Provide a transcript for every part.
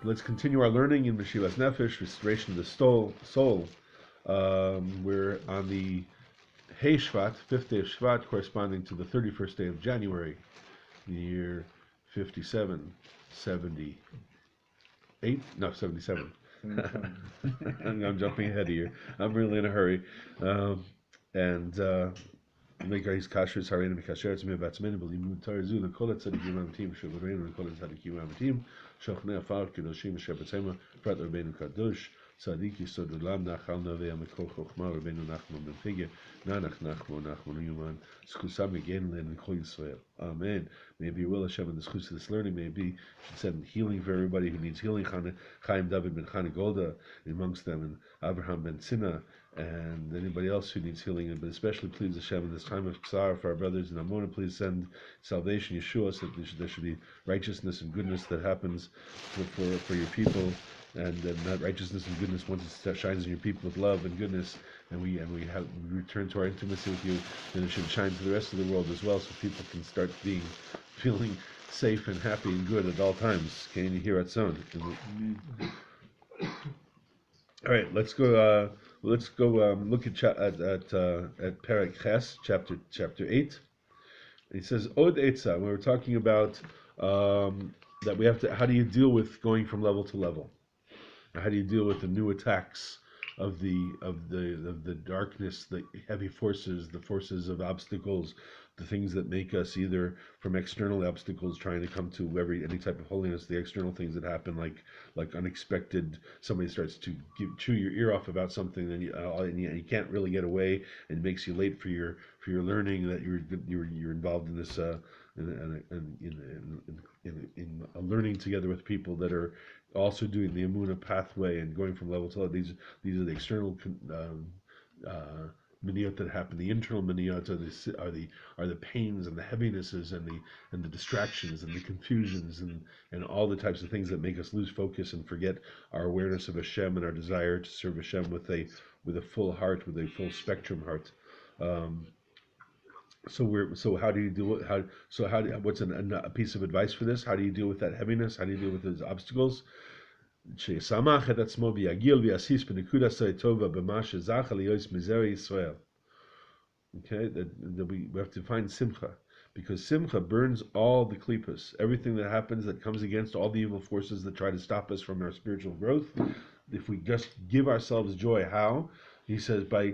Let's continue our learning in Meshivat Nafesh, restoration of the soul. We're on the Hey Shvat, 5th day of Shvat, corresponding to the 31st day of January, the year 5778. No, 77. I'm jumping ahead of you. I'm really in a hurry. And make our kashrus harayim mikasher tzmei batzmenu b'limud Torah zu l'kol hatzadikim ha'ametim she'v'reinu l'kol hatzadikim ha'ametim shochnei afar kedoshim asher b'tzema prat Rabbeinu kadosh tzadik yisod olam nachal navei mikol chochma Rabbeinu Nachman ben Figya nanach Nachman Yuman zchusam again len l'kol Yisrael. Amen. May it be will Hashem and the schus of this learning may be should send healing for everybody who needs healing. Chaim David ben Chana Golda amongst them, and Abraham ben Tzina, and anybody else who needs healing, but especially please Hashem in this time of Ksar for our brothers in Ammon, please send salvation, Yeshua, so that there should be righteousness and goodness that happens for your people, and that righteousness and goodness, once it shines in your people with love and goodness, and we return to our intimacy with you, then it should shine to the rest of the world as well, so people can start feeling safe and happy and good at all times. Can you hear it sound? All right, let's go. Look at Perek Ches, chapter 8. He says, Od Eitzah, when we're talking about that we have to, how do you deal with going from level to level? How do you deal with the new attacks of the darkness, the heavy forces, the forces of obstacles, the things that make us either from external obstacles trying to come to any type of holiness, the external things that happen like unexpected, somebody starts to chew your ear off about something, and you can't really get away, and it makes you late for your learning, that you're involved in this in a learning together with people that are also doing the Emunah pathway and going from level to level. These are the external miniyot that happen. The internal miniyot are the pains and the heavinesses and the distractions and the confusions and all the types of things that make us lose focus and forget our awareness of Hashem and our desire to serve Hashem with a full heart, with a full spectrum heart. So how do you deal with what's a piece of advice for this? How do you deal with that heaviness? How do you deal with those obstacles? Okay, that we have to find simcha, because simcha burns all the klipas, everything that happens that comes against all the evil forces that try to stop us from our spiritual growth. If we just give ourselves joy, how? He says by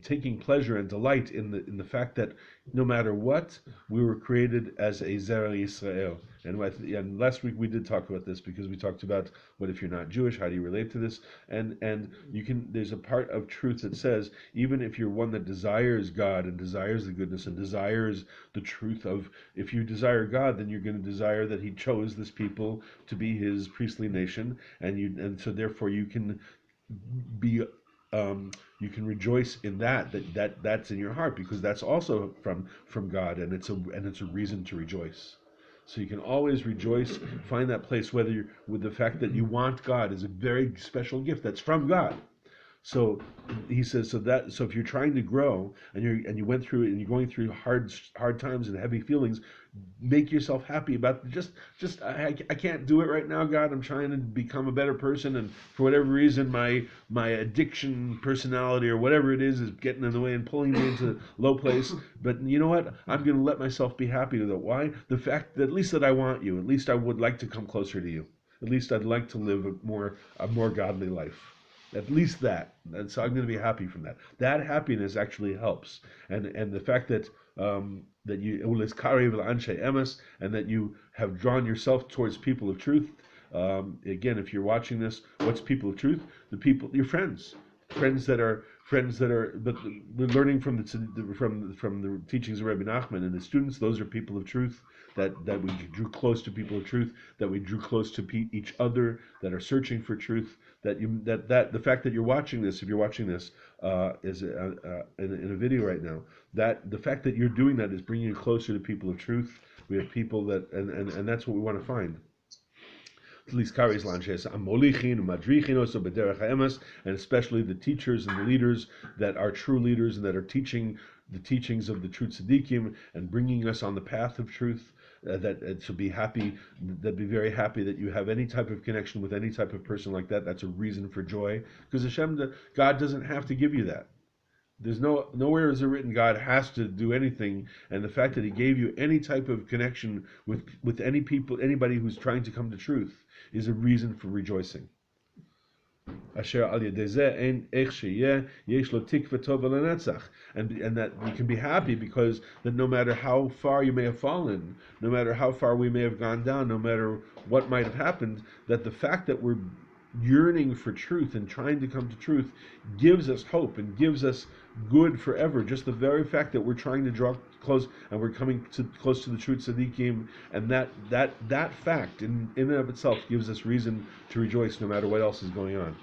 taking pleasure and delight in the fact that no matter what, we were created as a Zera Yisrael. And last week we did talk about this, because we talked about what if you're not Jewish, how do you relate to this? And there's a part of truth that says even if you're one that desires God and desires the goodness and desires the truth of, if you desire God, then you're going to desire that He chose this people to be His priestly nation, and so therefore you can be. You can rejoice in that's in your heart, because that's also from God, and it's a reason to rejoice. So you can always rejoice, find that place, whether you're with the fact that you want God is a very special gift that's from God. So he says, so if you're trying to grow and you went through it and you're going through hard times and heavy feelings, make yourself happy about I can't do it right now, God. I'm trying to become a better person, and for whatever reason my addiction personality or whatever it is getting in the way and pulling me into a low place. But you know what? I'm going to let myself be happy with it. Why? The fact that at least that I want you. At least I would like to come closer to you. At least I'd like to live a more godly life. At least that. And so I'm going to be happy from that. That happiness actually helps. And the fact that that you and that you have drawn yourself towards people of truth. Again, if you're watching this, what's people of truth? The people, your friends that are. But we're learning from the teachings of Rebbe Nachman and the students. Those are people of truth. That we drew close to people of truth. That we drew close to each other. That are searching for truth. That the fact that you're watching this, if you're watching this is in a video right now, that the fact that you're doing that is bringing you closer to people of truth. We have people that, and that's what we want to find. And especially the teachers and the leaders that are true leaders and that are teaching the teachings of the true tzaddikim and bringing us on the path of truth. To be happy, that be very happy that you have any type of connection with any type of person like that. That's a reason for joy, because God doesn't have to give you that. There's nowhere is it written God has to do anything, and the fact that He gave you any type of connection with anybody who's trying to come to truth, is a reason for rejoicing. Asher al yedei zeh ein ech sheyeh yesh lo tikva tova lenetzach, and that you can be happy because that no matter how far you may have fallen, no matter how far we may have gone down, no matter what might have happened, that the fact that we're yearning for truth and trying to come to truth gives us hope and gives us good forever. Just the very fact that we're trying to draw close and we're coming close to the truth tzaddikim, and that fact in and of itself gives us reason to rejoice no matter what else is going on.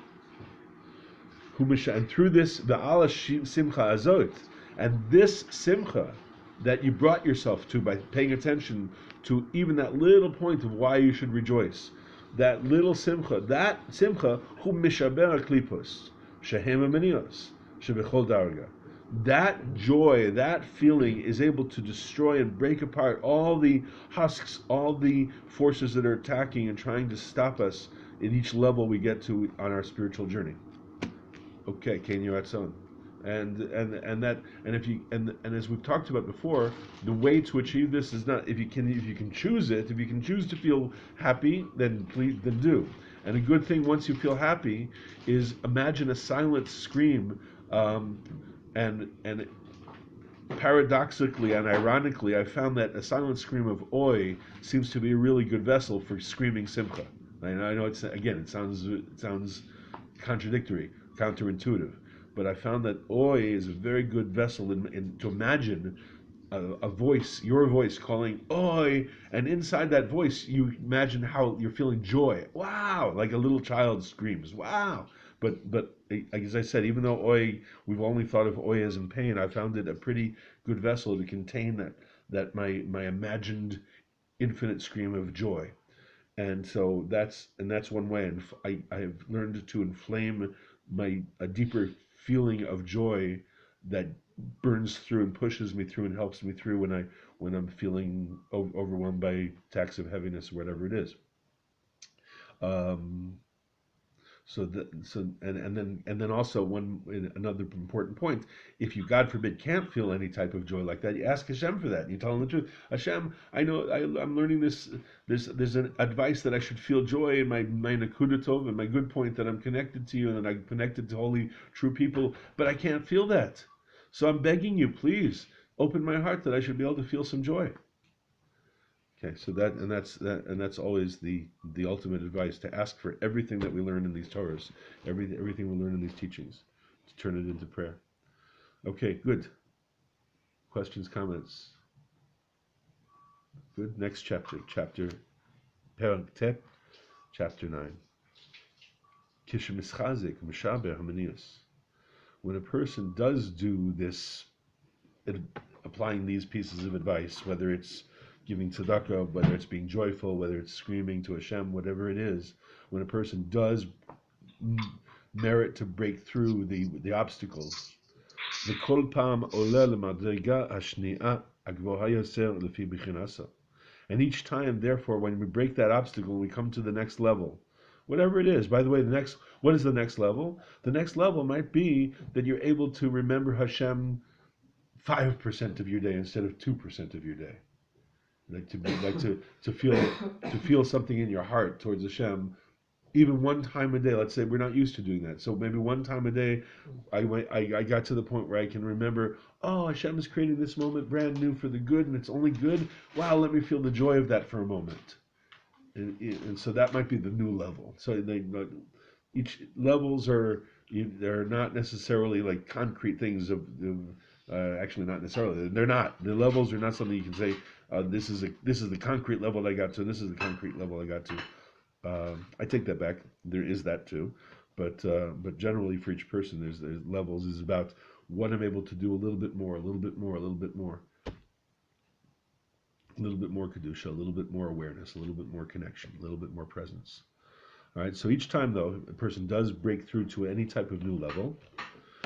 And through this, the Allah simcha azot, and this simcha that you brought yourself to by paying attention to even that little point of why you should rejoice, that little simcha, hu mishaber klipos, shehem amenios, shebechol darga. That joy, that feeling is able to destroy and break apart all the husks, all the forces that are attacking and trying to stop us in each level we get to on our spiritual journey. Okay, Ken Yoatzon. And as we've talked about before, the way to achieve this is not if you can choose it. If you can choose to feel happy, then do. And a good thing once you feel happy is imagine a silent scream, and paradoxically and ironically, I found that a silent scream of oi seems to be a really good vessel for screaming simcha. I know it sounds contradictory, counterintuitive. But I found that oi is a very good vessel to imagine a voice, your voice calling oi, and inside that voice you imagine how you're feeling joy. Wow, like a little child screams. Wow. But as I said, even though oi, we've only thought of oi as in pain, I found it a pretty good vessel to contain that my imagined infinite scream of joy. And so that's one way. And I have learned to inflame a deeper feeling of joy that burns through and pushes me through and helps me through when I'm feeling overwhelmed by attacks of heaviness or whatever it is. And then also another important point: if you, God forbid, can't feel any type of joy like that, you ask Hashem for that. You tell Him the truth. Hashem, I know I'm learning this. There's an advice that I should feel joy in my nakuda tov, and my good point that I'm connected to you and that I'm connected to holy, true people, but I can't feel that. So I'm begging you, please open my heart that I should be able to feel some joy. Okay, so that's always the ultimate advice, to ask for everything that we learn in these Torahs, everything we learn in these teachings, to turn it into prayer. Okay, good. Questions, comments? Good. Next chapter Perek Tet, chapter 9. Kishemischazik mishaber hamanius. When a person does do this, applying these pieces of advice, whether it's giving tzedakah, whether it's being joyful, whether it's screaming to Hashem, whatever it is, when a person does merit to break through the obstacles, v'kol pam oleh l'madrega hashni'a agvoha yoser lefi b'chinasa. And each time, therefore, when we break that obstacle, we come to the next level, whatever it is. By the way, what is the next level? The next level might be that you're able to remember Hashem 5% of your day instead of 2% of your day. To feel something in your heart towards Hashem, even one time a day. Let's say we're not used to doing that, so maybe one time a day, I got to the point where I can remember, oh, Hashem is creating this moment brand new for the good, and it's only good. Wow, let me feel the joy of that for a moment, and so that might be the new level. So each levels they're not necessarily like concrete things actually not necessarily. They're not. The levels are not something you can say, this is the concrete level I got to, this is the concrete level I got to. I take that back. There is that too. But generally for each person, there's levels is about what I'm able to do a little bit more, a little bit more, a little bit more. A little bit more Kedusha, a little bit more awareness, a little bit more connection, a little bit more presence. All right, so each time, though, a person does break through to any type of new level,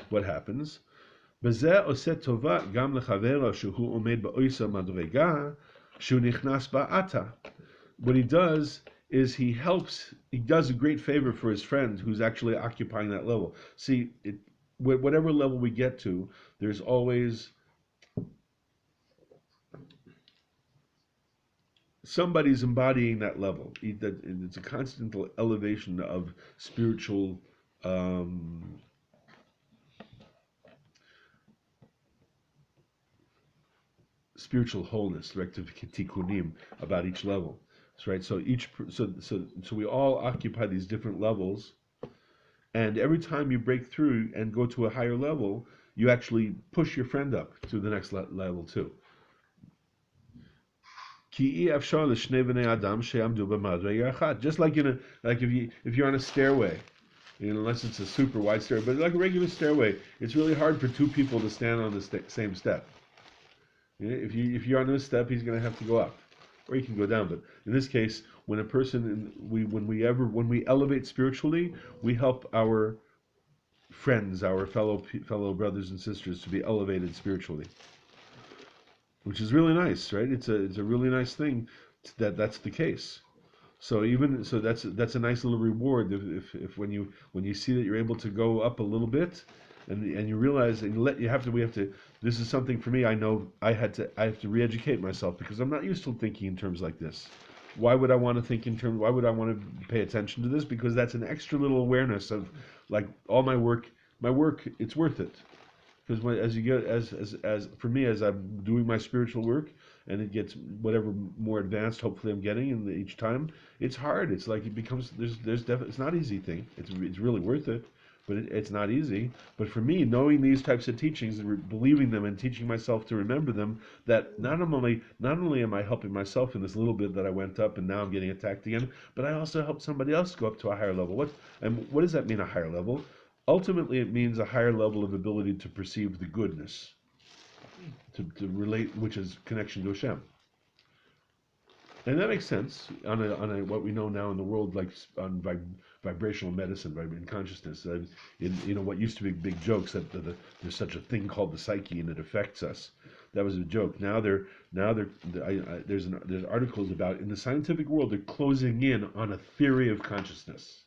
what happens? בזה עושה טובה גם לחברו שהוא עומד באויסה מדרגה שהוא נכנס בה עתה. What he does is he does a great favor for his friend who's actually occupying that level. See, whatever level we get to, there's always somebody's embodying that level. It's a constant elevation of spiritual spiritual wholeness, tikkunim, about each level. So, right. So we all occupy these different levels, and every time you break through and go to a higher level, you actually push your friend up to the next level too. Just like if you're on a stairway, unless it's a super wide stairway, but like a regular stairway, it's really hard for two people to stand on the same step. If you're on this step, he's going to have to go up, or he can go down. But in this case, when when we elevate spiritually, we help our friends, our fellow brothers and sisters, to be elevated spiritually, which is really nice, right? It's a really nice thing that's the case. So that's a nice little reward if when you see that you're able to go up a little bit, and you realize and we have to. This is something for me. I know I have to re-educate myself because I'm not used to thinking in terms like this. Why would I want to think in terms? Why would I want to pay attention to this? Because that's an extra little awareness of like all my work. My work, it's worth it. Because as you get as for me as I'm doing my spiritual work and it gets whatever more advanced hopefully I'm getting in each time, it's hard. It's like it becomes there's definitely it's not an easy thing. It's really worth it, but it's not easy. But for me, knowing these types of teachings and believing them and teaching myself to remember them, that not only am I helping myself in this little bit that I went up and now I'm getting attacked again, but I also help somebody else go up to a higher level. What does that mean, a higher level? Ultimately, it means a higher level of ability to perceive the goodness, to relate, which is connection to Hashem. And that makes sense on what we know now in the world, like on vibrational medicine, in consciousness. What used to be big jokes that there's such a thing called the psyche and it affects us. That was a joke. There's articles about in the scientific world they're closing in on a theory of consciousness.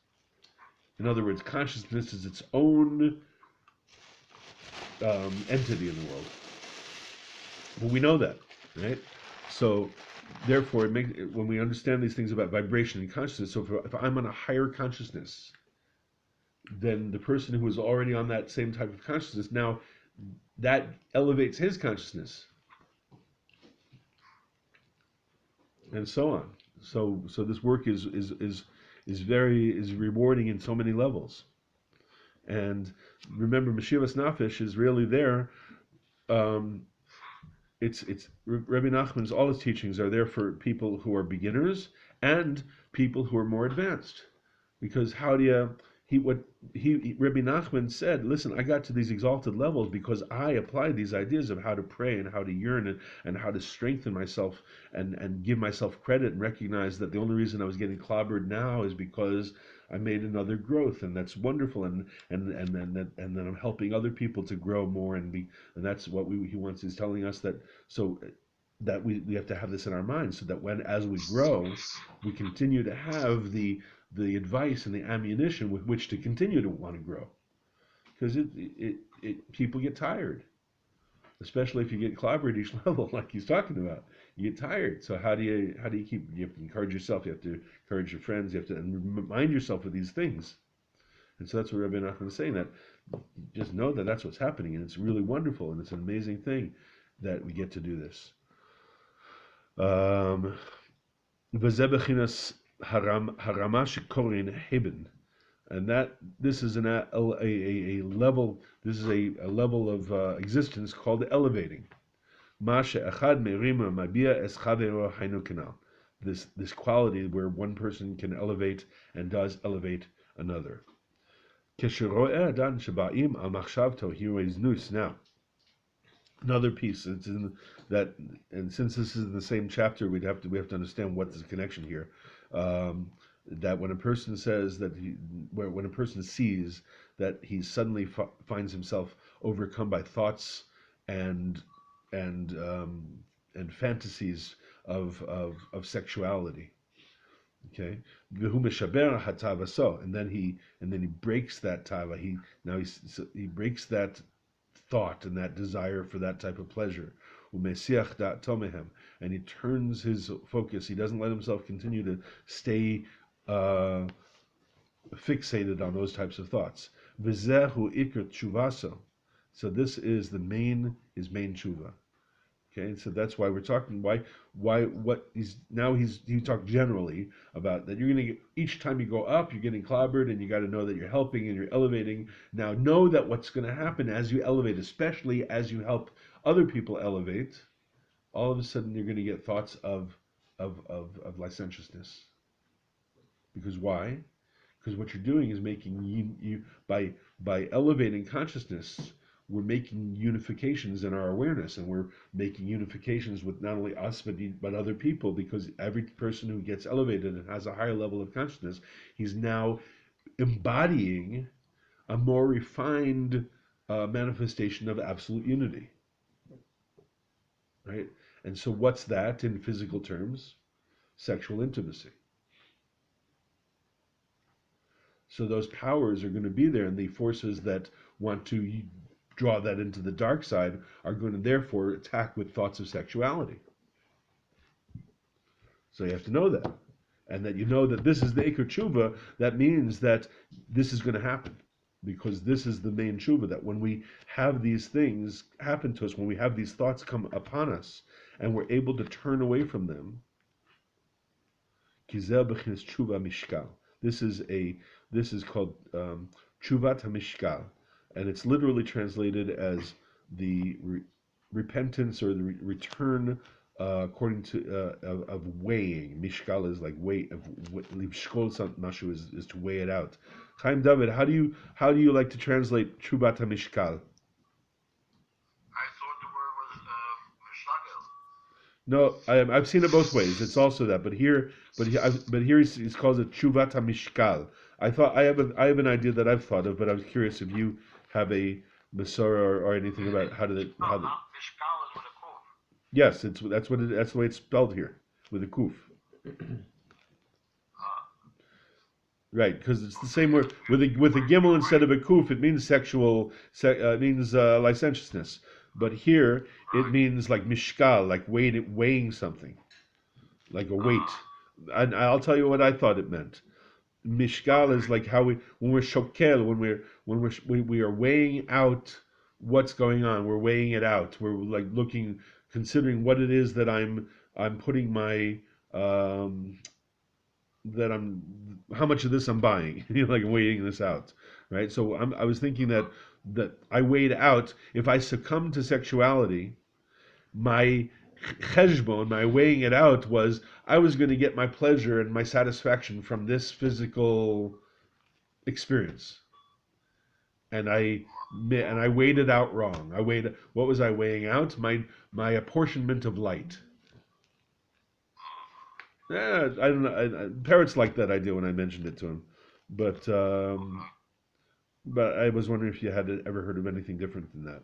In other words, consciousness is its own entity in the world. Well, we know that, right? So, therefore, when we understand these things about vibration and consciousness, so if I'm on a higher consciousness than the person who is already on that same type of consciousness, now that elevates his consciousness, and so on. So this work is rewarding in so many levels. And remember, Meshivat Nafesh is really there. It's Rebbe Nachman's all his teachings are there for people who are beginners and people who are more advanced. Because Rebbe Nachman said, listen, I got to these exalted levels because I applied these ideas of how to pray and how to yearn and how to strengthen myself and give myself credit and recognize that the only reason I was getting clobbered now is because I made another growth, and that's wonderful, and then I'm helping other people to grow more and that's what he wants. He's telling us that that we have to have this in our minds so that as we grow, we continue to have the advice and the ammunition with which to continue to want to grow, because people get tired, especially if you get clobbered each level, like he's talking about. You get tired. So how do you keep? You have to encourage yourself. You have to encourage your friends. You have to remind yourself of these things. And so that's what Rebbe Nachman is saying. That just know that that's what's happening, and it's really wonderful, and it's an amazing thing that we get to do this. And that this is a level. This is a level of existence called elevating. This quality where one person can elevate and does elevate another. Now, another piece. It's in that, and since this is the same chapter, we have to understand what is the connection here. That when a person says that when a person sees that he suddenly finds himself overcome by thoughts and and um, and fantasies of sexuality. Okay, V'hu meshaber hatava so, and then he breaks that tava. He breaks that thought and that desire for that type of pleasure. Umesiach dat tomehem, and he turns his focus. He doesn't let himself continue to stay uh, fixated on those types of thoughts. V'zehu ikr tshuvaso. So this is his main tshuva. Okay, so that's why we're talking. He talked generally about that. You're gonna get, each time you go up, you're getting clobbered, and you got to know that you're helping and you're elevating. Now know that what's going to happen as you elevate, especially as you help other people elevate, all of a sudden you're going to get thoughts of licentiousness. Because why? Because what you're doing is making you by elevating consciousness, we're making unifications in our awareness, and we're making unifications with not only us but other people. Because every person who gets elevated and has a higher level of consciousness, he's now embodying a more refined manifestation of absolute unity, right? And so, what's that in physical terms? Sexual intimacy. So those powers are going to be there, and the forces that want to draw that into the dark side are going to therefore attack with thoughts of sexuality. So you have to know that. And that you know that this is the Iker Tshuva, that means that this is going to happen. Because this is the main Tshuva, that when we have these things happen to us, when we have these thoughts come upon us, and we're able to turn away from them, Kizel B'chinas Tshuva Mishkal. This is called Tshuvat HaMishkal, and it's literally translated as the repentance or the return according to of weighing. Mishkal is like weight of Lishkol Mashu is to weigh it out. Chaim David, how do you like to translate Tshuvat HaMishkal? No, I've seen it both ways. It's also that, but here he calls it Tshuvat HaMishkal. I have an idea that I've thought of, but I was curious if you have a Masorah or anything about how did it. Mishkal is with a kuf. Yes, that's the way it's spelled here with a kuf. Right, because it's the same word with a gimel instead of a kuf. It means it means licentiousness. But here it means like mishkal, like weighing something, like a weight. And I'll tell you what I thought it meant. Mishkal is like when we're shokel, when we are weighing out what's going on. We're weighing it out. We're like considering what it is that I'm putting my how much of this I'm buying. Like weighing this out, right? So I was thinking that I weighed out, if I succumb to sexuality, my cheshbon, my weighing it out, was I was going to get my pleasure and my satisfaction from this physical experience, and I weighed it out wrong. What was I weighing out? My apportionment of light. Yeah, I don't know. Parrots like that idea when I mentioned it to him, but I was wondering if you had ever heard of anything different than that.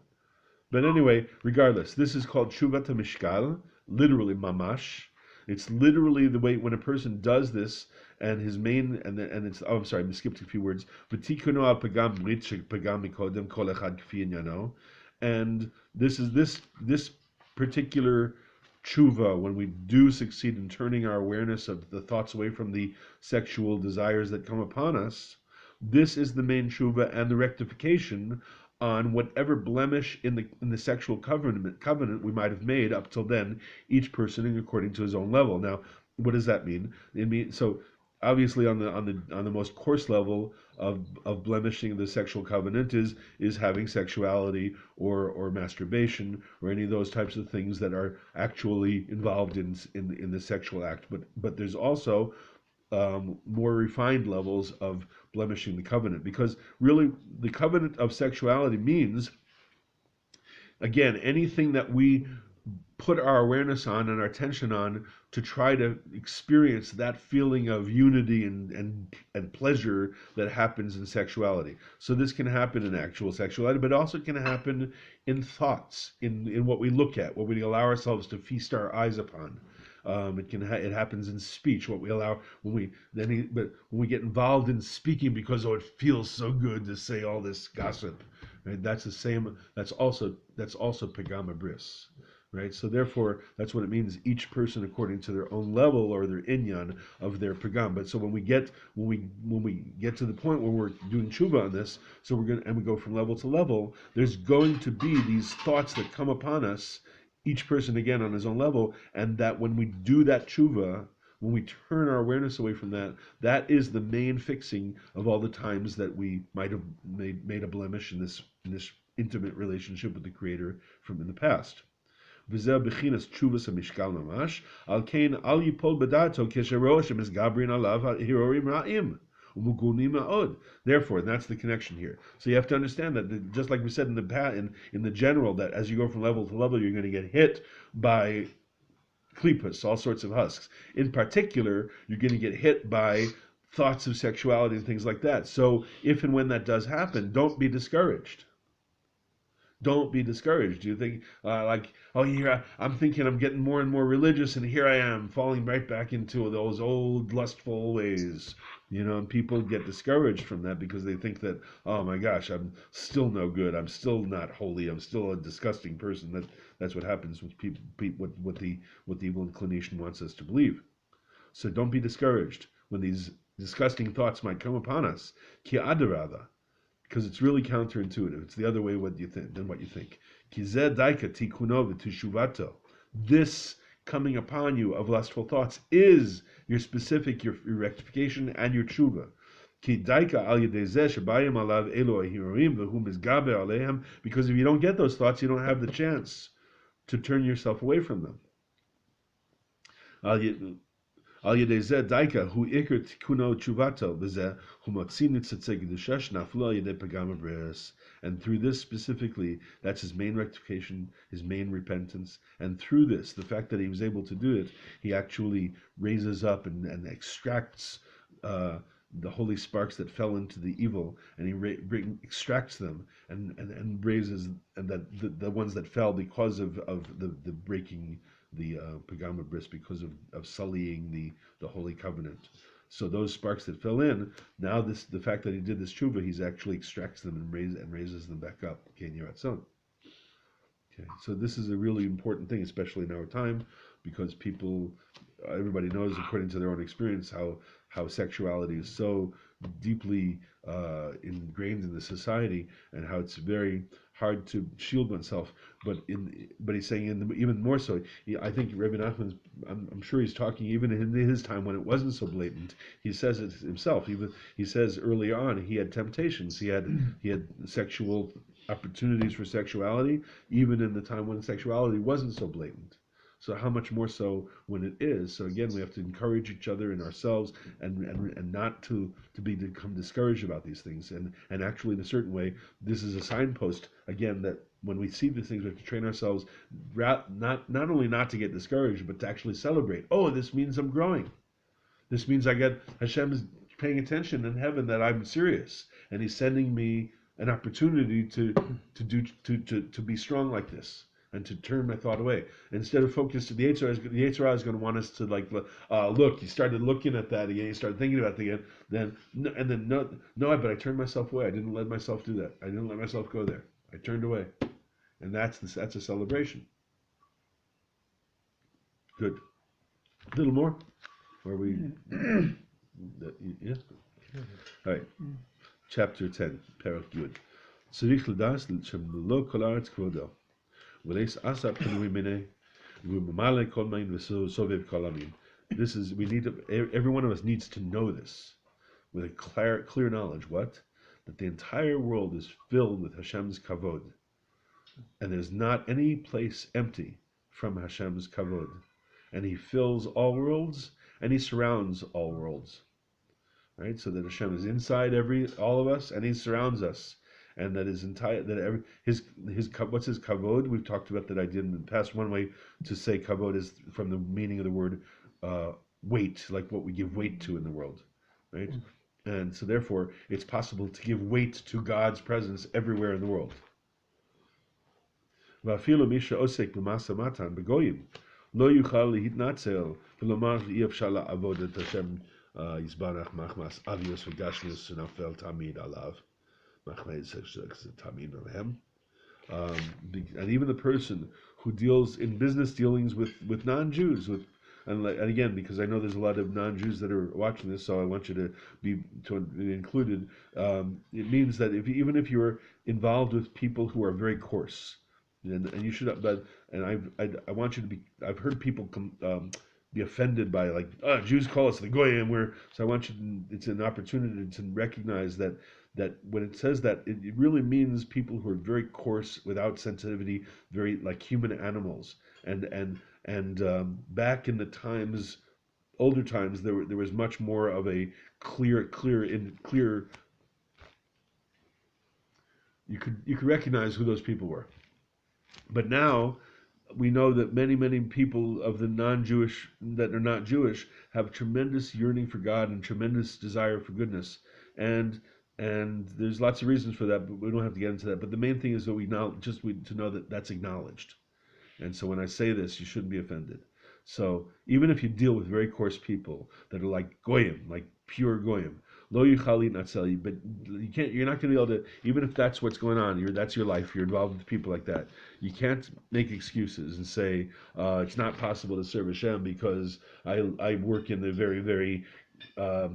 But anyway, regardless, this is called Tshuvat HaMishkal, literally mamash. It's literally the way when a person does this, and his main and it's I'm sorry, I skipped a few words. V'tikunu al pagam brit pagam mikodem kol echad kfi inyano, and this particular tshuva, when we do succeed in turning our awareness of the thoughts away from the sexual desires that come upon us, this is the main tshuva and the rectification on whatever blemish in the sexual covenant we might have made up till then, each person according to his own level. Now, what does that mean? It means, so obviously on the most coarse level of blemishing the sexual covenant is having sexuality or masturbation or any of those types of things that are actually involved in the sexual act. But there's also more refined levels of blemishing the covenant, because really the covenant of sexuality means, again, anything that we put our awareness on and our attention on to try to experience that feeling of unity and pleasure that happens in sexuality. So this can happen in actual sexuality, but also can happen in thoughts, in what we look at, what we allow ourselves to feast our eyes upon. It happens in speech. What we allow but when we get involved in speaking because it feels so good to say all this gossip, right? That's the same. That's also pagama bris, right? So therefore, that's what it means. Each person according to their own level or their inyan of their pagam. But so when we get to the point where we're doing tshuva on this, so we go from level to level. There's going to be these thoughts that come upon us, each person again on his own level, and that when we do that tshuva, when we turn our awareness away from that, that is the main fixing of all the times that we might have made a blemish in this intimate relationship with the Creator from in the past. V'zeh b'chinas tshuvas hamishkal mamash, al kein al yipol b'dato k'shero shemizgabrin alav hirorim ra'im. Therefore, and that's the connection here. So you have to understand that, just like we said in the general, that as you go from level to level, you're going to get hit by klipas, all sorts of husks. In particular, you're going to get hit by thoughts of sexuality and things like that. So if and when that does happen, don't be discouraged. Don't be discouraged. Do you think, I'm thinking I'm getting more and more religious, and here I am falling right back into those old lustful ways. And people get discouraged from that because they think that, oh my gosh, I'm still no good. I'm still not holy. I'm still a disgusting person. That's what happens with people. What the evil inclination wants us to believe. So don't be discouraged when these disgusting thoughts might come upon us. Ki adarava, because it's really counterintuitive. It's the other way than what you think. Ki zeh daika tikuno v'teshuvato. This coming upon you of lustful thoughts is your rectification and your tshuva. Because if you don't get those thoughts, you don't have the chance to turn yourself away from them. And through this specifically, that's his main rectification, his main repentance. And through this, the fact that he was able to do it, he actually raises up and extracts the holy sparks that fell into the evil, and he extracts them and raises, and that the ones that fell because of the breaking the pagama bris, because of sullying the holy covenant. So those sparks that fell in, now the fact that he did this tshuva, he's actually extracts them and raises them back up. Okay, so this is a really important thing, especially in our time, because everybody knows, according to their own experience, how sexuality is so deeply ingrained in the society, and how it's very hard to shield oneself. But he's saying even more so. I think Rebbe Nachman, I'm sure he's talking even in his time when it wasn't so blatant. He says it himself. He says early on he had temptations. He had sexual opportunities for sexuality, even in the time when sexuality wasn't so blatant. So how much more so when it is? So again, we have to encourage each other and ourselves, and not to become discouraged about these things. And actually, in a certain way, this is a signpost again that when we see these things, we have to train ourselves not only not to get discouraged, but to actually celebrate. Oh, this means I'm growing. This means Hashem is paying attention in heaven, that I'm serious, and He's sending me an opportunity to be strong like this, and to turn my thought away. Instead of focus to the Yetzer Hara is going to want us to look, you started looking at that again, you started thinking about it again, but I turned myself away. I didn't let myself do that. I didn't let myself go there. I turned away. And that's a celebration. Good. A little more? Are we... yeah? All right. Chapter 10, Perek Yud. Tzarich l'das shem lo kol haaretz kvodo. This is, every one of us needs to know this with a clear knowledge. What? That the entire world is filled with Hashem's kavod, and there's not any place empty from Hashem's kavod, and He fills all worlds, and He surrounds all worlds. Right? So that Hashem is inside all of us, and He surrounds us. and that his entire that every his what's his kavod? We've talked about that idea in the past. One way to say kavod is from the meaning of the word uh, weight, like what we give weight to in the world, right? And so therefore, it's possible to give weight to God's presence everywhere in the world. ואפילו מי שעוסק במשא מתן בגויים לא יוכל להתנצל ולומר אי אפשר לעבוד את השם יזברך מחמס אביוס וגשמיוס שנפל תמיד עליו. מחמס תמיד עליהם. And even the person who deals in business dealings with non-Jews, and again, because I know there's a lot of non-Jews that are watching this, so I want you to be included. It means that even if you're involved with people who are very coarse, and you should, but and I want you to be. I've heard people be offended by like, oh, Jews call us the goyim. So I want you to. It's an opportunity to recognize that when it says that, it really means people who are very coarse, without sensitivity, very like human animals. And back in the times, older times, there was much more of a clear. You could recognize who those people were. But now we know that many people of the non-Jewish that are not Jewish have tremendous yearning for God and tremendous desire for goodness, and there's lots of reasons for that, but we don't have to get into that. But the main thing is that to know that that's acknowledged. And so when I say this, you shouldn't be offended. So even if you deal with very coarse people that are like goyim, like pure goyim, lo yuchali natseli, but you're not going to be able to, even if that's what's going on, that's your life, you're involved with people like that, you can't make excuses and say, it's not possible to serve Hashem because I work in the very, very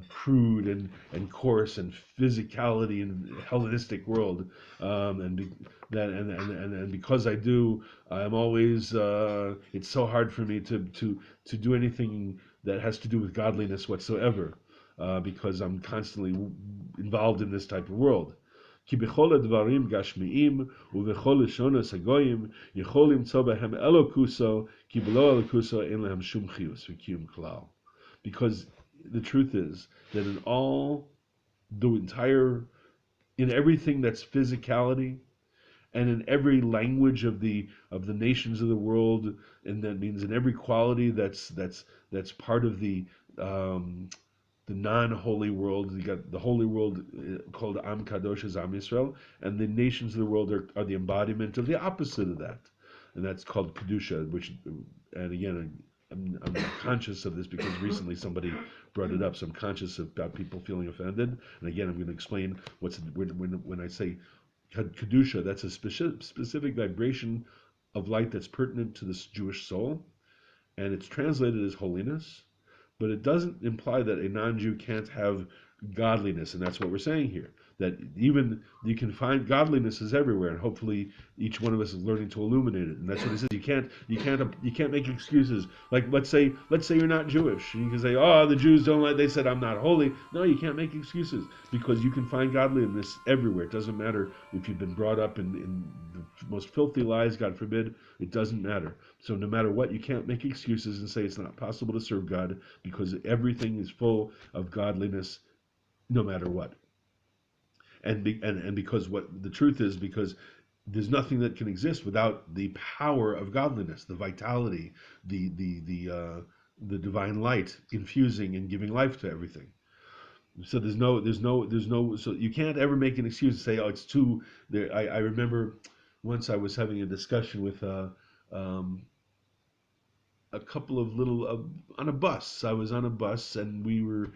crude and coarse and physicality and Hellenistic world, and because I do, I'm always it's so hard for me to do anything that has to do with godliness whatsoever, because I'm constantly involved in this type of world. כי בכל הדברים גשמיים ובכל לשונות הגויים יכול למצוא בהם אלוקוסו, כי בלא אלוקוסו אין להם שום חיוס וקיום כלל. Because the truth is that in everything that's physicality, and in every language of the nations of the world, and that means in every quality that's part of the non-holy world. You got the holy world called Am Kadosh as Am Yisrael, and the nations of the world are the embodiment of the opposite of that, and that's called Kedusha. And again, I'm conscious of this because recently somebody brought it up, so I'm conscious about people feeling offended. And again, I'm going to explain when I say Kedusha, that's a specific vibration of light that's pertinent to this Jewish soul, and it's translated as holiness, but it doesn't imply that a non-Jew can't have godliness, and that's what we're saying here. That even you can find godliness is everywhere, and hopefully each one of us is learning to illuminate it. And that's what it says. You can't make excuses. Like let's say you're not Jewish, and you can say, oh, the Jews don't like. They said I'm not holy. No, you can't make excuses because you can find godliness everywhere. It doesn't matter if you've been brought up in the most filthy lies. God forbid. It doesn't matter. So no matter what, you can't make excuses and say it's not possible to serve God because everything is full of godliness, no matter what. And because what the truth is, because there's nothing that can exist without the power of godliness, the vitality, the divine light infusing and giving life to everything. So there's no. So you can't ever make an excuse and say, oh, it's too. I remember once I was having a discussion with a couple of little on a bus. I was on a bus, and we were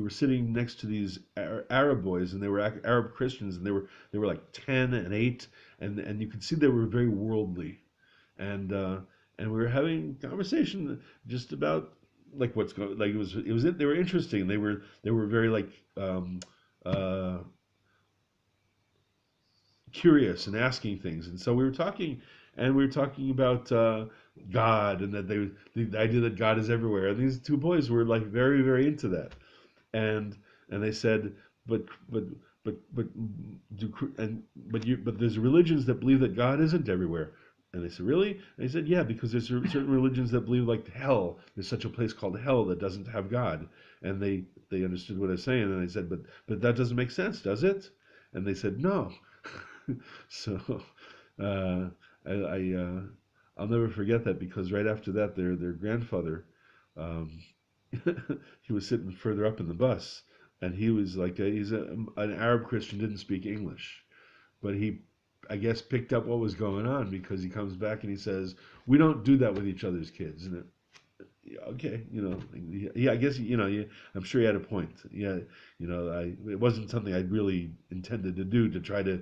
sitting next to these Arab boys, and they were Arab Christians, and they were like 10 and 8, and you could see they were very worldly, and we were having a conversation just about like what's going, like they were interesting. They were very like curious and asking things, and so we were talking about God, and that the idea that God is everywhere. And these two boys were like very, very into that, and they said, but there's religions that believe that God isn't everywhere. And they said, really? And he said, yeah, because there's certain religions that believe like hell. There's such a place called hell that doesn't have God. And they understood what I was saying, and I said, but that doesn't make sense, does it? And they said, no. So uh, I'll never forget that, because right after that, their grandfather, um, he was sitting further up in the bus, and he was like an Arab Christian, didn't speak English, but he, I guess, picked up what was going on, because he comes back and he says, "We don't do that with each other's kids." And yeah, okay, yeah, I guess, I'm sure he had a point. Yeah, it wasn't something I'd really intended to do, to try to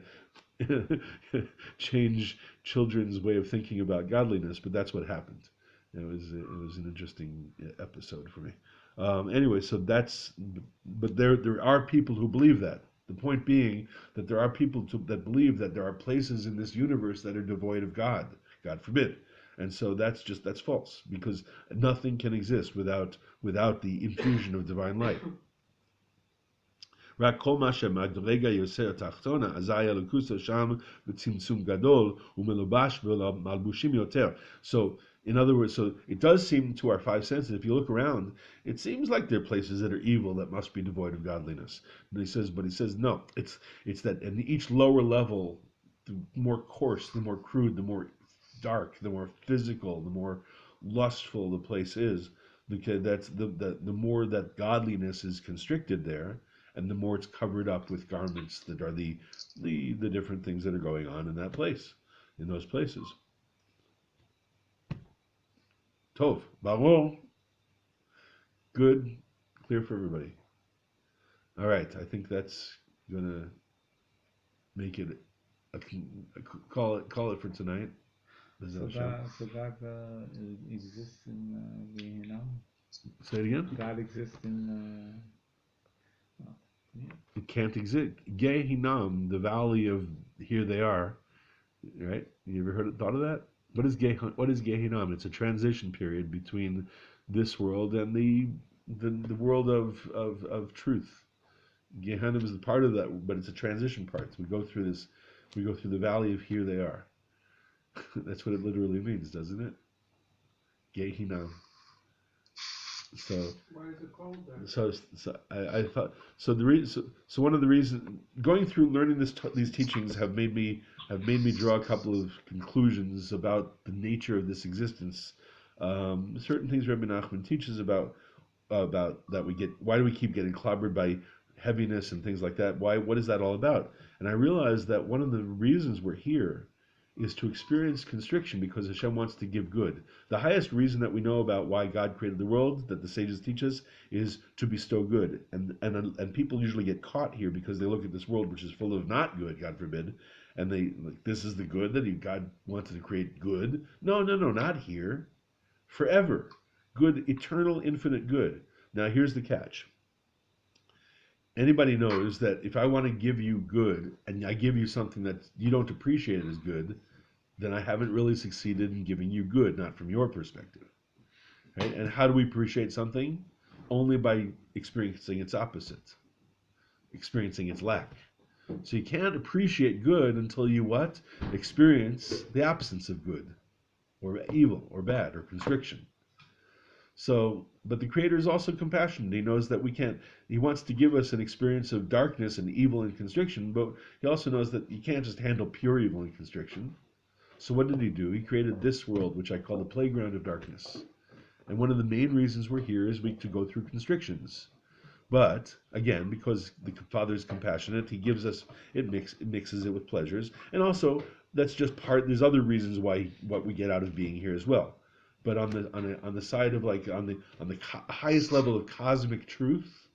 change children's way of thinking about godliness, but that's what happened. It was an interesting episode for me. Anyway, so but there are people who believe that. The point being that there are people that believe that there are places in this universe that are devoid of God. God forbid. And so that's false, because nothing can exist without the infusion of divine light. רק כל מה שמדרגה יוסר תחתונה, אזי אלוקוסו שם בצמצום גדול ומלובש ומלבושים יותר. So, in other words, so it does seem to our five senses, if you look around, it seems like there are places that are evil that must be devoid of godliness. But he says no. It's that in each lower level, the more coarse, the more crude, the more dark, the more physical, the more lustful the place is, because that's the more that godliness is constricted there, and the more it's covered up with garments that are the different things that are going on in that place, in those places. Tov, Baror, good, clear for everybody. All right, I think that's gonna make it call it for tonight. So God exists in Gehenna? Say it again. God exists in. It can't exist. Gehinnom, the valley of here they are, right? You ever thought of that? What is Gehinnom? It's a transition period between this world and the world of truth. Gehenna is the part of that, but it's a transition part. So we go through the valley of here they are. That's what it literally means, doesn't it? Gehinnom. So why is it called that? So I thought so one of the reasons going through learning these teachings have made me draw a couple of conclusions about the nature of this existence. Certain things Rebbe Nachman teaches about that we get. Why do we keep getting clobbered by heaviness and things like that? What is that all about? And I realized that one of the reasons we're here is to experience constriction, because Hashem wants to give good. The highest reason that we know about why God created the world, that the sages teach us, is to bestow good. And people usually get caught here because they look at this world, which is full of not good, God forbid, and they like, this is the good that God wanted to create good. No, not here. Forever. Good, eternal, infinite good. Now here's the catch. Anybody knows that if I want to give you good and I give you something that you don't appreciate as good, then I haven't really succeeded in giving you good, not from your perspective. Right? And how do we appreciate something? Only by experiencing its opposite, experiencing its lack. So you can't appreciate good until you what? Experience the absence of good, or evil, or bad, or constriction. So, but the Creator is also compassionate. He knows that we can't, He wants to give us an experience of darkness and evil and constriction, but He also knows that you can't just handle pure evil and constriction. So what did He do? He created this world, which I call the playground of darkness. And one of the main reasons we're here is to go through constrictions. But, again, because the Father is compassionate, He gives us, it mixes it with pleasures. And also, that's just there's other reasons why, what we get out of being here as well. But on the side of on the highest level of cosmic truth,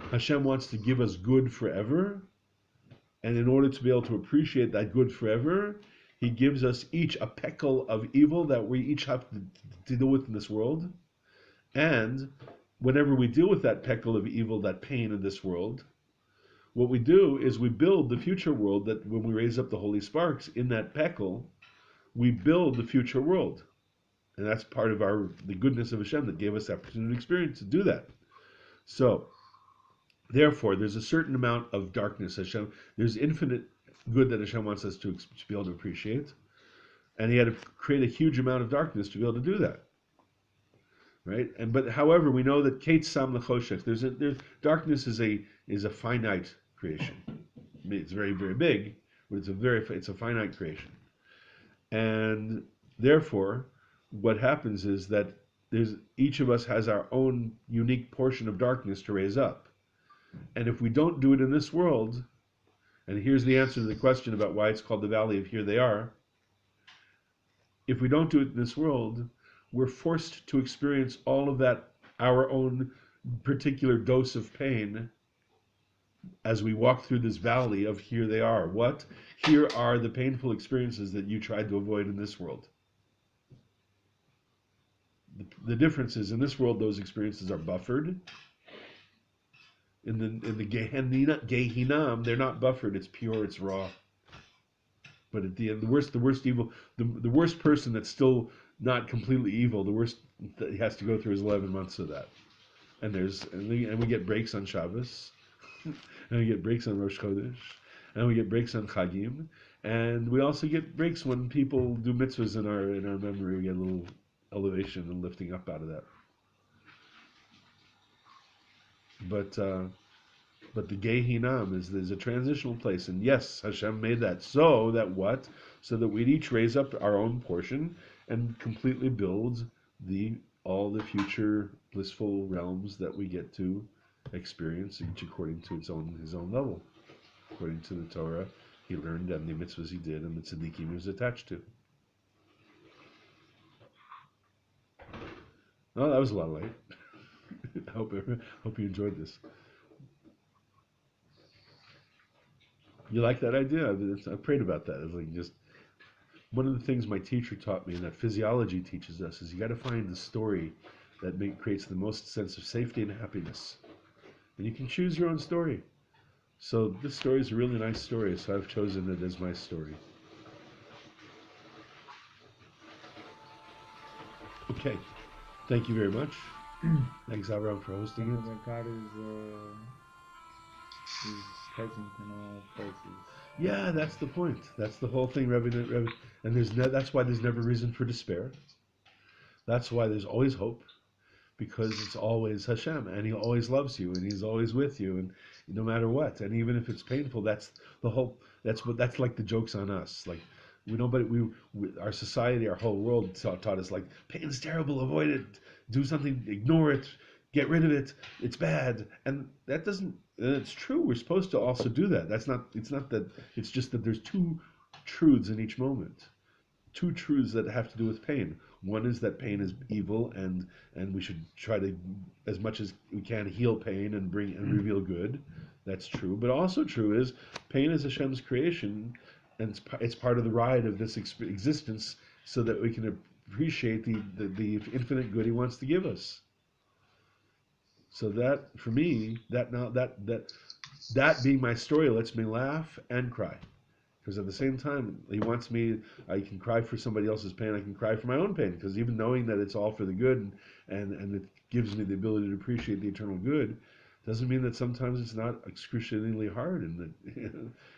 Hashem wants to give us good forever, and in order to be able to appreciate that good forever, He gives us each a peckle of evil that we each have to deal with in this world. And whenever we deal with that peckle of evil, that pain in this world, what we do is we build the future world. That when we raise up the holy sparks in that peckle, we build the future world. And that's part of the goodness of Hashem that gave us the opportunity to experience to do that. So, therefore, there's a certain amount of darkness. There's infinite good that Hashem wants us to be able to appreciate, and He had to create a huge amount of darkness to be able to do that. Right? But however, we know that Kate Sam Lechoshech, darkness is a finite creation. It's very, very big, but it's a finite creation. And therefore, what happens is that each of us has our own unique portion of darkness to raise up. And if we don't do it in this world, and here's the answer to the question about why it's called the Valley of Here They Are, if we don't do it in this world, we're forced to experience all of that, our own particular dose of pain, as we walk through this valley of here they are. What? Here are the painful experiences that you tried to avoid in this world. The difference is, in this world, those experiences are buffered. In the Gehinam, they're not buffered. It's pure. It's raw. But at the end, the worst evil, the worst person that's still not completely evil, the worst that he has to go through is 11 months of that. And we get breaks on Shabbos, and we get breaks on Rosh Chodesh, and we get breaks on Chagim, and we also get breaks when people do mitzvahs in our memory. We get a little elevation and lifting up out of that. But the Gehinam is a transitional place, and yes, Hashem made that so that what? So that we'd each raise up our own portion and completely build all the future blissful realms that we get to experience, each according to his own level, according to the Torah he learned and the mitzvahs he did and the tzaddikim he was attached to. Oh, that was a lot of light. I hope you enjoyed this. You like that idea? I prayed about that. It's like just one of the things my teacher taught me, and that physiology teaches us, is you got to find the story that creates the most sense of safety and happiness. And you can choose your own story. So this story is a really nice story, so I've chosen it as my story. Okay. Thank you very much. Thanks, Avram, for hosting it. God is present in all places. Yeah, that's the point. That's the whole thing, Rebbe. And that's why there's never reason for despair. That's why there's always hope, because it's always Hashem, and He always loves you, and He's always with you, and no matter what. And even if it's painful, that's like the joke's on us. Like our society, our whole world taught us, like, pain's terrible, avoid it, do something, ignore it, get rid of it, it's bad. And that doesn't, and it's true, we're supposed to also do that. It's not that, it's just that there's two truths in each moment. Two truths that have to do with pain. One is that pain is evil, and we should try to, as much as we can, heal pain and reveal good. That's true. But also true is pain is Hashem's creation, and it's part of the ride of this existence, so that we can appreciate the infinite good He wants to give us. So that, for me, that being my story lets me laugh and cry. Because at the same time, He wants me, I can cry for somebody else's pain, I can cry for my own pain, because even knowing that it's all for the good, and it gives me the ability to appreciate the eternal good, doesn't mean that sometimes it's not excruciatingly hard,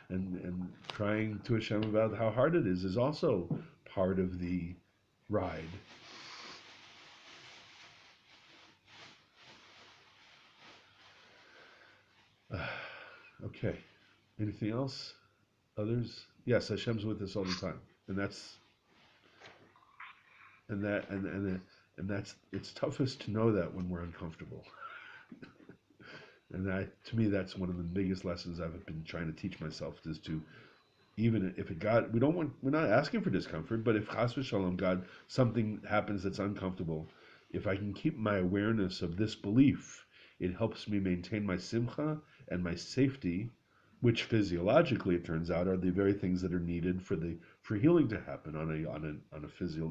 and crying to Hashem about how hard it is also part of the ride. Okay. Anything else? Others? Yes, Hashem's with us all the time, and that's it's toughest to know that when we're uncomfortable. And to me, that's one of the biggest lessons I've been trying to teach myself, is to, even if we're not asking for discomfort, but if chas v'shalom, God, something happens that's uncomfortable, if I can keep my awareness of this belief, it helps me maintain my simcha and my safety, which physiologically, it turns out, are the very things that are needed for healing to happen on a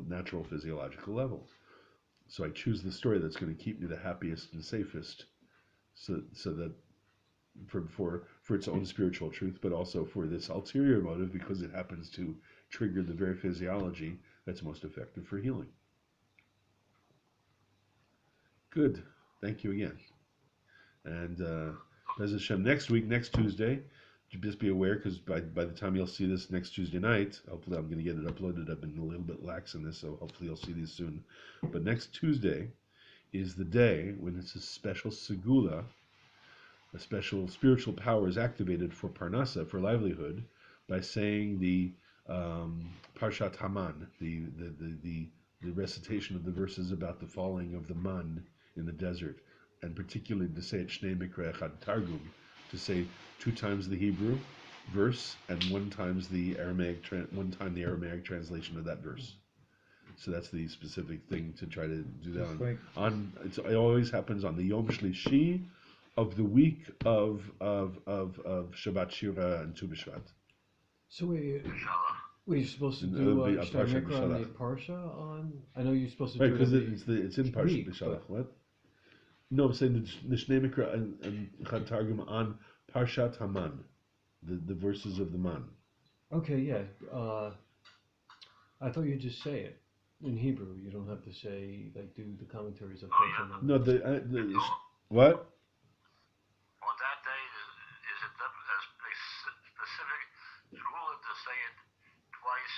natural physiological level. So I choose the story that's going to keep me the happiest and safest, so that for its own spiritual truth, but also for this ulterior motive, because it happens to trigger the very physiology that's most effective for healing. Good. Thank you again. And Bez Hashem, next Tuesday, just be aware, because by the time you'll see this next Tuesday night, hopefully I'm going to get it uploaded. I've been a little bit lax in this, so hopefully you'll see these soon. But next Tuesday is the day when it's a special segula, a special spiritual power is activated for parnasa, for livelihood, by saying the Parshat Haman, the recitation of the verses about the falling of the man in the desert, and particularly to say it Shnei Mikra Echad Targum, to say 2 times the Hebrew verse and 1 time the Aramaic translation of that verse. So that's the specific thing to try to do that on. It always happens on the Yom Shlishi of the week of Shabbat Shira and Tu B'Shvat. So were you supposed to And do it'll be a Shnei Parsha Mikra on the B'Shalach. Parsha on? I know you're supposed to Right, do it because every it's in Parsha week, B'Shalach. but- What? No, I'm saying the Shnei Mikra and Chad Targum on Parshat Haman, the verses of the man. Okay, yeah. I thought you'd just say it in Hebrew. You don't have to say, like, do the commentaries of Parsha Haman. No, what? On that day, is it a specific rule to say it twice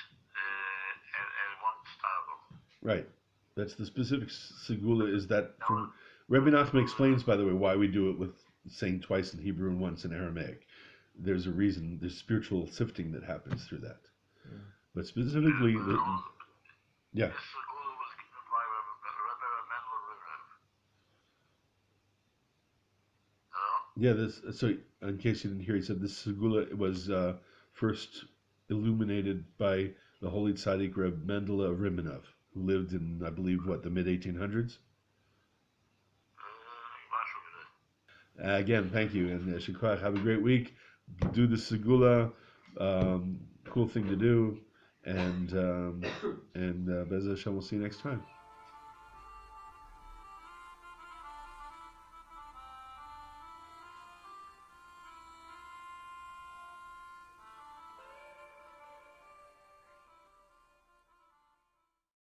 and once targum? Right. That's the specific segula. Is that from Rebbe Nachman explains, by the way, why we do it with saying twice in Hebrew and once in Aramaic. There's a reason. There's spiritual sifting that happens through that. Yeah. But specifically, yeah. This segula was given by Rebbe Nachman of Breslov. Hello? Yeah, this. So, in case you didn't hear, he said this segula was first illuminated by the holy tzaddik Reb Mendele of Rimenov, who lived in, I believe, the mid 1800s. Again, thank you, and Shikach, have a great week. Do the segula, cool thing to do, and Bez Hashem, we'll see you next time.